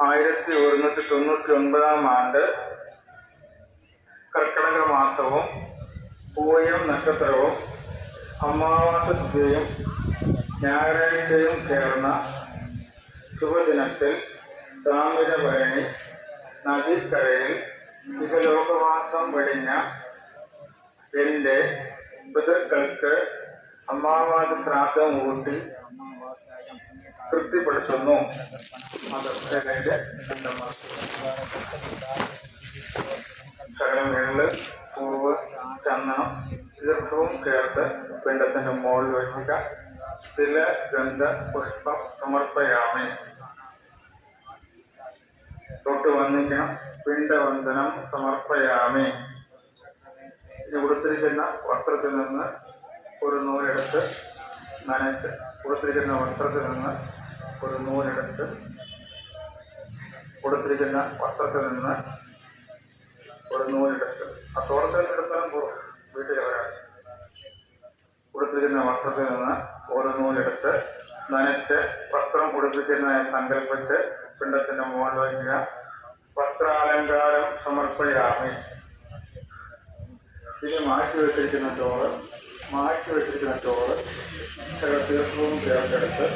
1199 കർക്കിടക മാസവും പൂയം നക്ഷത്രവും അമാവാസ തിഥിയും ഞായറാഴ്ചയും ചേർന്ന ശുഭദിനത്തിൽ താമിരഭരണി നദിക്കരയിൽ ഇഹലോകവാസം വെടിഞ്ഞ എൻ്റെ പിതൃക്കൾക്ക് അമാവാസ ശ്രാദ്ധം ഊട്ടി തൃപ്തിപ്പെടുത്തുന്നു. ശകലം എള്ള്, പൂവ്, ചന്ദനം തീർത്ഥവും ചേർത്ത് പിണ്ടത്തിന്റെ മുകളിൽ വയ്ക്കുക. തില ഗന്ധ പുഷ്പം സമർപ്പയാമി. തൊട്ട് വന്നിക്കണം. പിണ്ടവന്ദനം സമർപ്പയാമി. ഇനി ഉടുത്തിരിക്കുന്ന വസ്ത്രത്തിൽ നിന്ന് ഒരു നൂലെടുത്ത് നനച്ച് ഉടുത്തിരിക്കുന്ന വസ്ത്രത്തിൽ നിന്ന് ഒരു നൂലെടുത്ത് ഉടുത്തിരിക്കുന്ന വസ്ത്രത്തിൽ നിന്ന് ഒരു നൂലെടുത്ത് ആ തോളത്തിലെടുത്താലും പോകും വീട്ടിൽ വരാൻ. ഉടുത്തിരിക്കുന്ന വസ്ത്രത്തിൽ നിന്ന് ഒരു നൂലെടുത്ത് നനച്ച് വസ്ത്രം ഉടുപ്പിക്കുന്നതായി സങ്കല്പിച്ച് പിണ്ടത്തിന്റെ മുകളിൽ വയ്ക്കുക. വസ്ത്രാലങ്കാരം സമർപ്പയാമി. ഇനി മാറ്റി വെച്ചിരിക്കുന്ന ചോറ് ചില തീർത്ഥവും ചേർത്തെടുത്ത്